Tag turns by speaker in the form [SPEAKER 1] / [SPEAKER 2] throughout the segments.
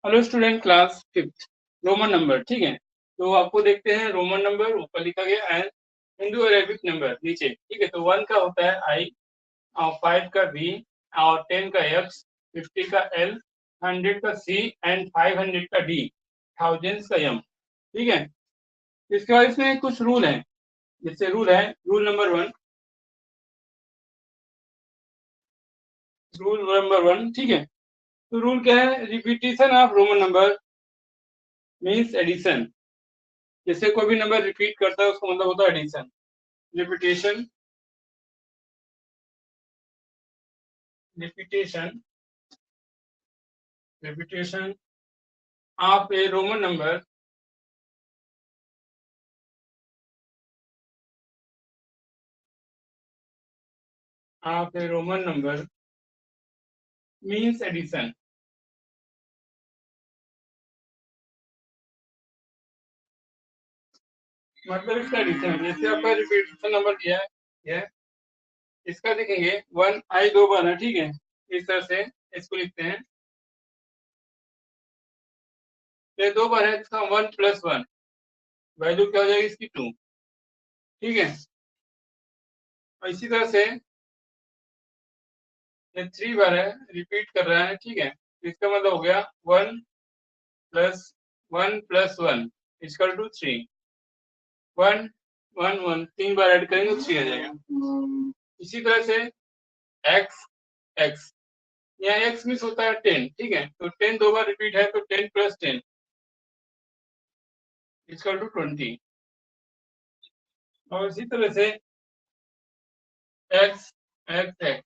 [SPEAKER 1] Hello student, class 5th Roman number. ठीक है, तो आपको देखते हैं रोमन नंबर ऊपर लिखा गया एंड हिंदू अरेबिक नंबर नीचे। ठीक है, तो 1 का होता है आई, और 5 का बी, और 10 का एक्स, 50 का एल, 100 का सी एंड 500 का डी, थाउजेंड्स का एम। ठीक है, इसके बाद इसमें कुछ रूल हैं। जैसे रूल है, रूल नंबर 1, रूल नंबर 1। ठीक है, तो रूल क्या है? Repetition of Roman number means addition. जैसे कोई भी नंबर रिपीट करता है उसका मतलब होता है addition. Repetition repetition repetition of a Roman number means addition। मतलब इसका एडिशन है। जैसे आपका रिपीटेशन नंबर दिया है, ये इसका देखेंगे 1 आई 2 बार है। ठीक है, इस तरह से इसको लिखते हैं। ये 2 बार है, इसका 1 + 1 वैल्यू क्या हो जाएगी इसकी 2। ठीक है, और इसी तरह से ये 3 बार है, रिपीट कर रहा है। ठीक है, इसका मतलब हो गया 1 + 1 + 1 = 3। 1 1 1 3 बार ऐड करेंगे तो 3 आ जाएगा। इसी तरह से एक्स एक्स, यहाँ एक्स मिस होता है 10। ठीक है, तो 10 2 बार रिपीट है तो 10 + 10 = 20। और इसी तरह से एक्स एक्स एक्स,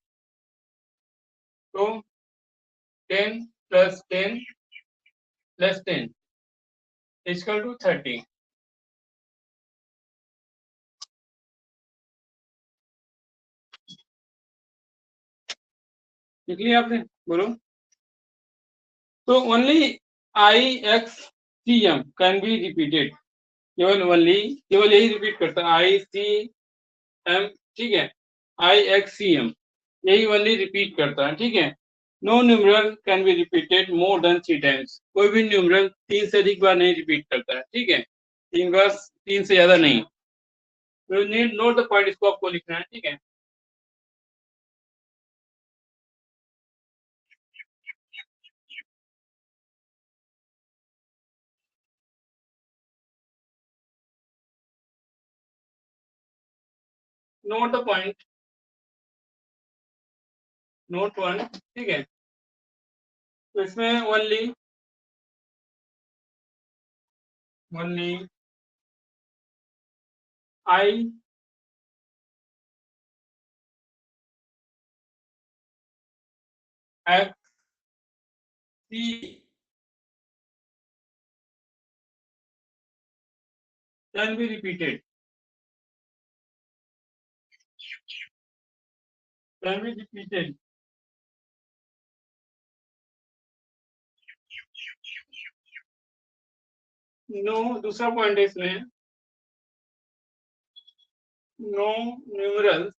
[SPEAKER 1] तो 10 + 10 + 10 = 30। लिख लिया आपने? बोलो। तो only I X C M can be repeated. केवल यही रिपीट करता है, आई सी एम। ठीक है, आई एक्स सी एम यही ओनली रिपीट करता है। ठीक है, no numeral can be repeated more than 3 times. कोई भी न्यूमरल 3 से अधिक बार नहीं रिपीट करता है। ठीक है, 3 बार, 3 से ज्यादा नहीं। तो नीड नोट द पॉइंट, इसको आपको लिखना है। ठीक है, नोट द पॉइंट, नोट 1। ठीक है, तो इसमें only I X C can be repeated, can be repeated. No, दूसरा पॉइंट है इसमें, no numerals,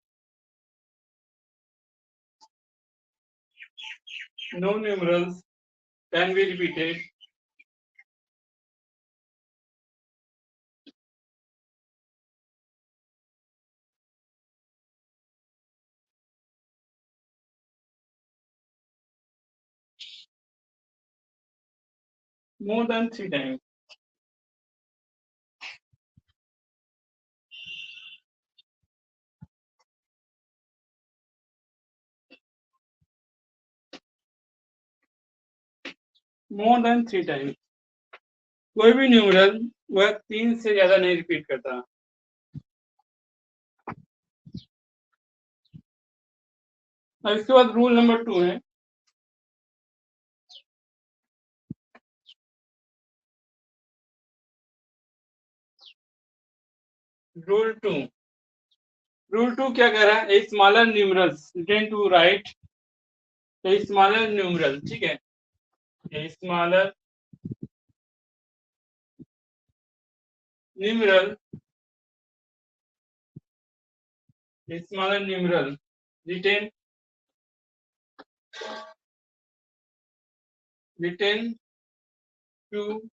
[SPEAKER 1] no numerals can be repeated more than 3 times। More than 3 times, कोई भी न्यूमरल वह 3 से ज्यादा नहीं रिपीट करता। अब इसके बाद रूल नंबर 2 है। रूल 2 क्या कह रहा है? Smaller numerals written to right smaller numeral. ठीक है, smaller numeral, smaller numeral written to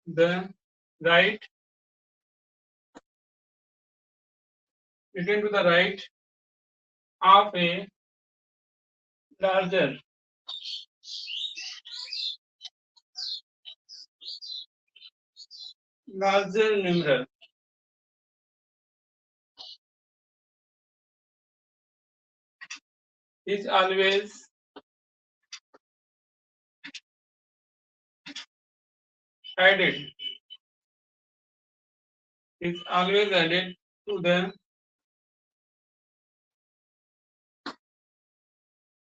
[SPEAKER 1] the right, written to the right of a larger numeral is always added to the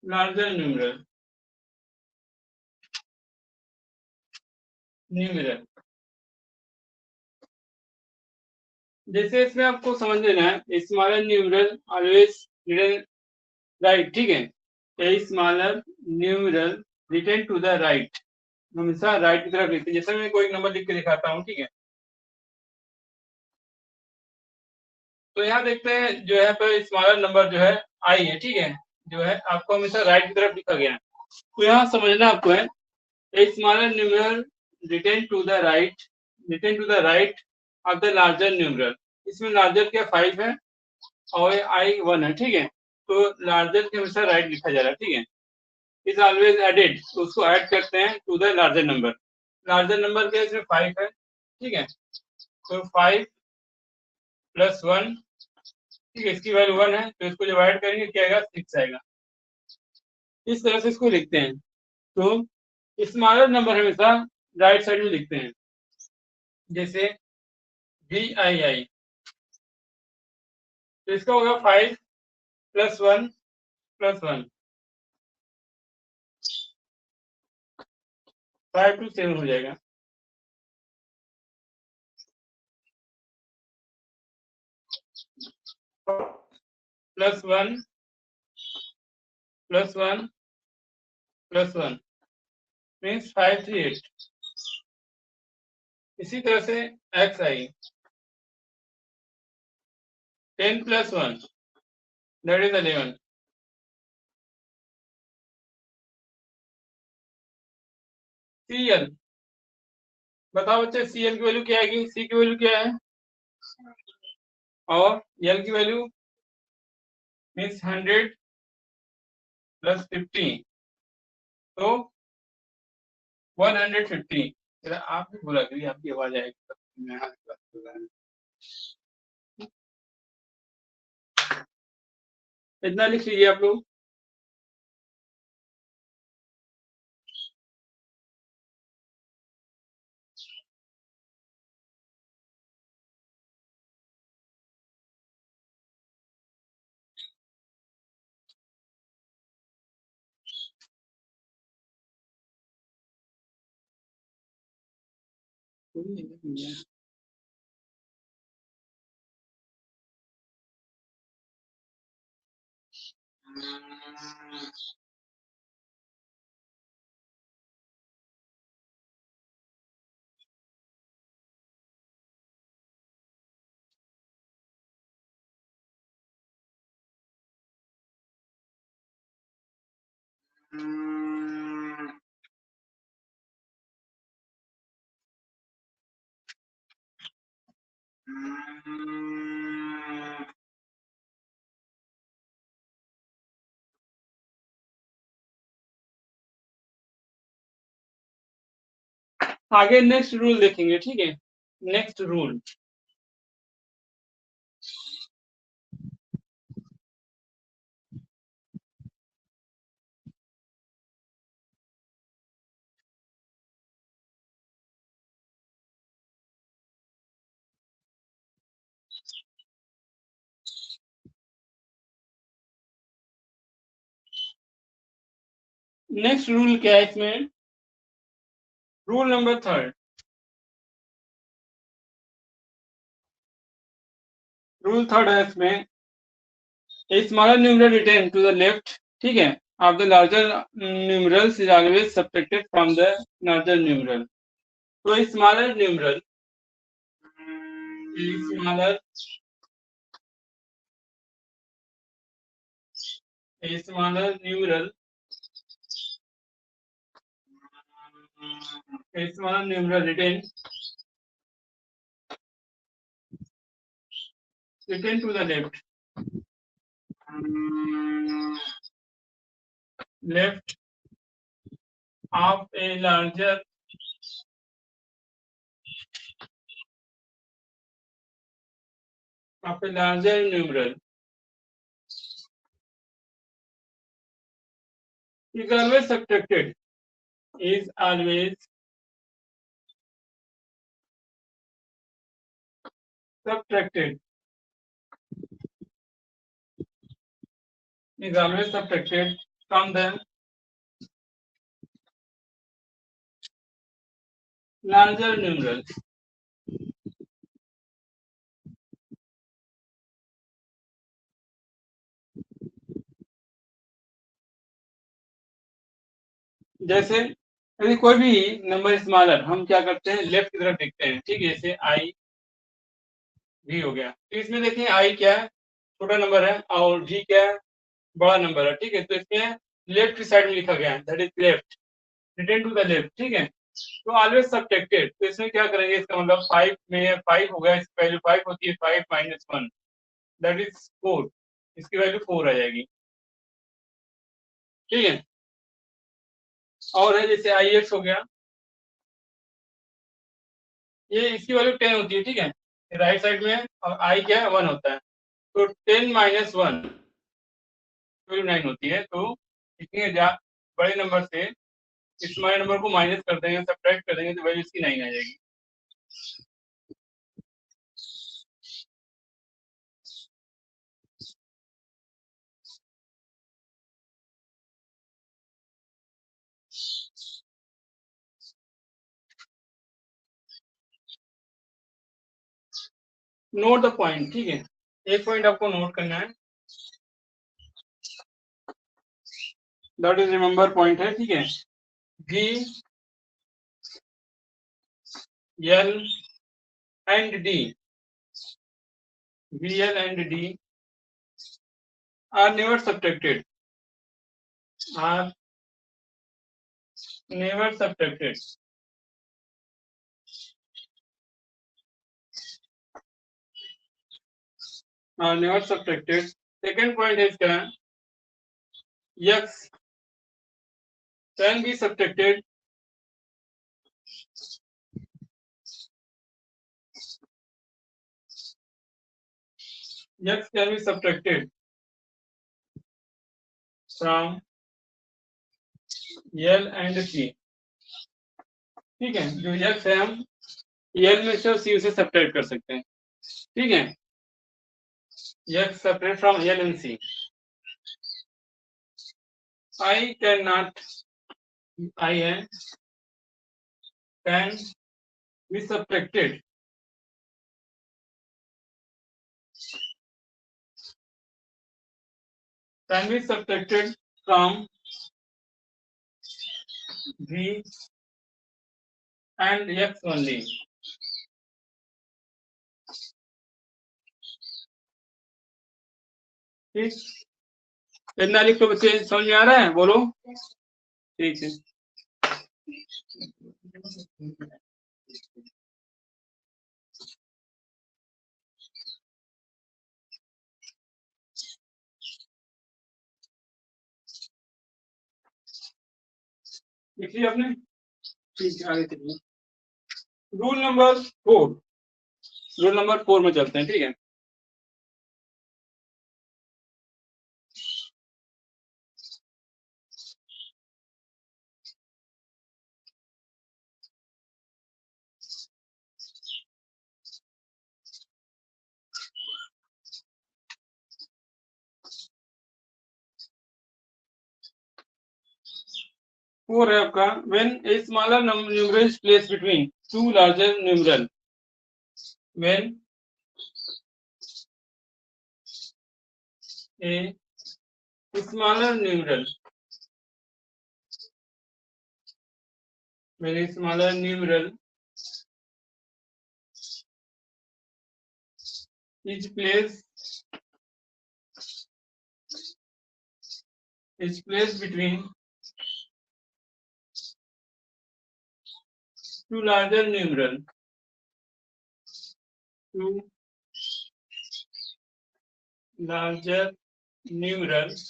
[SPEAKER 1] larger numeral। जैसे इसमें आपको समझ लेना है smaller numeral always written right, ठीक है। A smaller numeral written to the right, हमेशा right की तरफ लिखते हैं। जैसे मैं कोई नंबर लिख के दिखाता हूँ, ठीक है। तो यहाँ देखते हैं जो है पर स्मॉलर नंबर जो है आई है, ठीक है, जो है आपको हमेशा राइट की तरफ लिखा गया है। तो यहाँ समझना आपको है a smaller numeral written to the right of the larger numeral. इसमें लार्जर क्या 5 है और आई 1 है, ठीक है। तो लार्जर के हमेशा राइट लिखा जा रहा है, ठीक है। इज ऑलवेज एडेड, तो उसको ऐड करते हैं to the larger number. Larger number क्या इसमें 5 है, ठीक है। तो 5 + 1, ठीक है, इसकी वैल्यू 1 है, तो इसको जब ऐड करेंगे क्या आएगा 6 आएगा। इस तरह से इसको लिखते हैं। तो स्मॉलर नंबर हमेशा राइट साइड में लिखते हैं, जैसे VII, तो इसका होगा 5 + 1 + 1, 5 to 7 हो जाएगा। +1 + 1 + 1 मीन्स 538। इसी तरह से XI 10 + 1 that is 11। CL, बताओ बच्चे CL की वैल्यू क्या आएगी, C की वैल्यू क्या है और L की वैल्यू मीन्स 100 + 50, तो 150। जरा आप भी बोला करिए, आपकी आवाज आएगी। मैं हाथ बात कर रहा हूँ, इतना लिख लीजिए आप लोग। आगे नेक्स्ट रूल देखेंगे, ठीक है। नेक्स्ट रूल, नेक्स्ट रूल क्या है इसमें, रूल नंबर 3, रूल 3 है इसमें a smaller numeral written to the left, ठीक है, of the larger numerals is always subtracted from the larger numeral. तो smaller numeral a smaller numeral written to the left of a larger numeral is always subtracted. Is always subtracted. Is always subtracted from the larger numeral. जैसे यदि कोई भी number smaller हम क्या करते हैं, left की तरफ देखते हैं, ठीक है, जैसे आई भी हो गया, तो इसमें देखिए आई क्या है, छोटा नंबर है, और भी क्या है, बड़ा नंबर है, ठीक है, तो इसमें लेफ्ट की साइड में लिखा गया है, that is left, return to the left, ठीक है, तो ऑलवेज सब्ट्रैक्टेड, तो इसमें क्या करेंगे, इसका मतलब 5 में 5 हो गया, इसकी वैल्यू 5 होती है, 5 माइनस 1 दैट इज 4, इसकी वैल्यू 4 आ जाएगी, ठीक है, और है जैसे आई एक्स हो गया, ये इसकी वैल्यू 10 होती है, ठीक है, राइट साइड में, और आई क्या है 1 होता है, तो 10 माइनस 1 9 होती है, तो इतने बड़े नंबर से इस स्मॉल नंबर को माइनस कर देंगे, सब्ट्रैक्ट कर देंगे, तो वैल्यू इसकी 9 आ जाएगी। नोट द पॉइंट, ठीक है, एक पॉइंट आपको नोट करना है, दैट इज रिमेंबर पॉइंट है, ठीक है, V L and D, V L and D are never subtracted, are never subtracted, are never subtracted. Second point is क्या, X can be subtracted, X can be subtracted from L and C, ठीक है, जो X है हम L में से और C से सब्ट्रैक्ट कर सकते हैं, ठीक है, X separate from L and C. I cannot, I है can be subtracted from V and X only. ठीक, इतना लिख तो बच्चे समझ में आ रहा है, बोलो, ठीक है, लिख लिया आपने, ठीक है, आगे चलिए, रूल नंबर 4, रूल नंबर 4 में चलते हैं, ठीक है, फोर है आपका, when a smaller numeral is placed between two larger numeral, when a smaller numeral, when a smaller numeral is placed between two larger numeral, two larger numerals,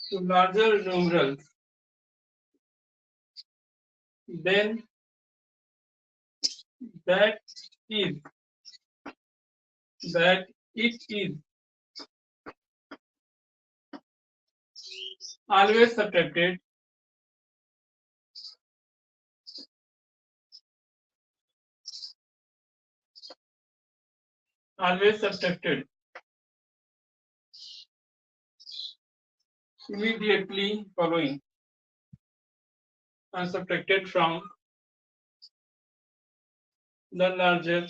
[SPEAKER 1] to larger numerals, then that is that it is always subtracted immediately following and subtracted from the larger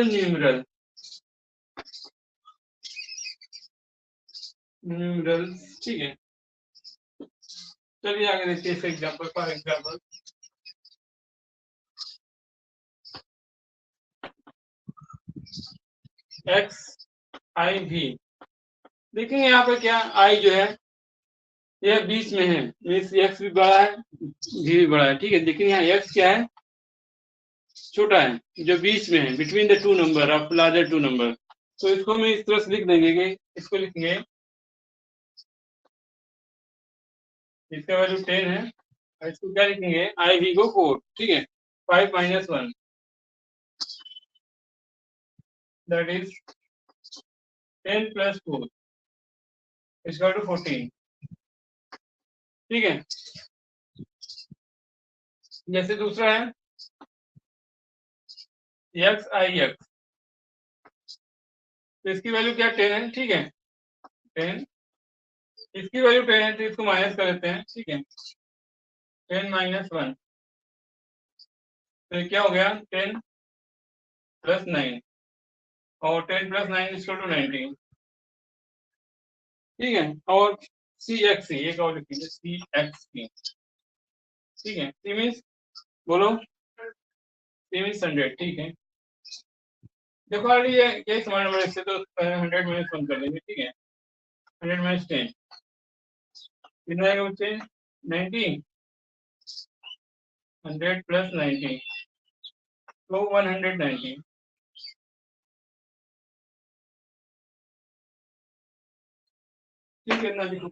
[SPEAKER 1] numeral numerals, ठीक है। चलिए आगे देखिए इस example. For example x आई भी, देखेंगे यहाँ पे क्या आई जो है यह बीच में है, मीन्स एक्स भी बड़ा है भी बड़ा है, ठीक है। लेकिन यहाँ एक्स क्या है, छोटा है, जो बीच में है, between the two number of larger two number. तो इसको हम इस तरह से लिख देंगे कि इसको लिखेंगे, इसका वैल्यू 10 है और इसको क्या लिखेंगे, आई वी को 4, ठीक है। 5 - 1 दैट इज 10 + 4 इक्वल टू 14, ठीक है। जैसे दूसरा है एक्स आई एक्स, तो इसकी वैल्यू क्या 10 है, ठीक है। 10, इसकी वैल्यू 10 है तो इसको माइनस कर देते हैं, ठीक है। 10 - 1 तो क्या हो गया, 10 + 9 और 10 + 9 इक्वल टू 19, ठीक है। और सी एक्स सी, एक और लिखेंगे सी एक्स सी, ठीक है। सी मीन्स बोलो, सी मीन्स 100, ठीक है। देखो ऑलरेडी ये स्मॉल नंबर इससे तो 100 - 1 कर लेंगे, ठीक है। 100 - 10 कितना आएगा बच्चे, 90, 100 + 90 तो 190, ठीक है। ना लिखो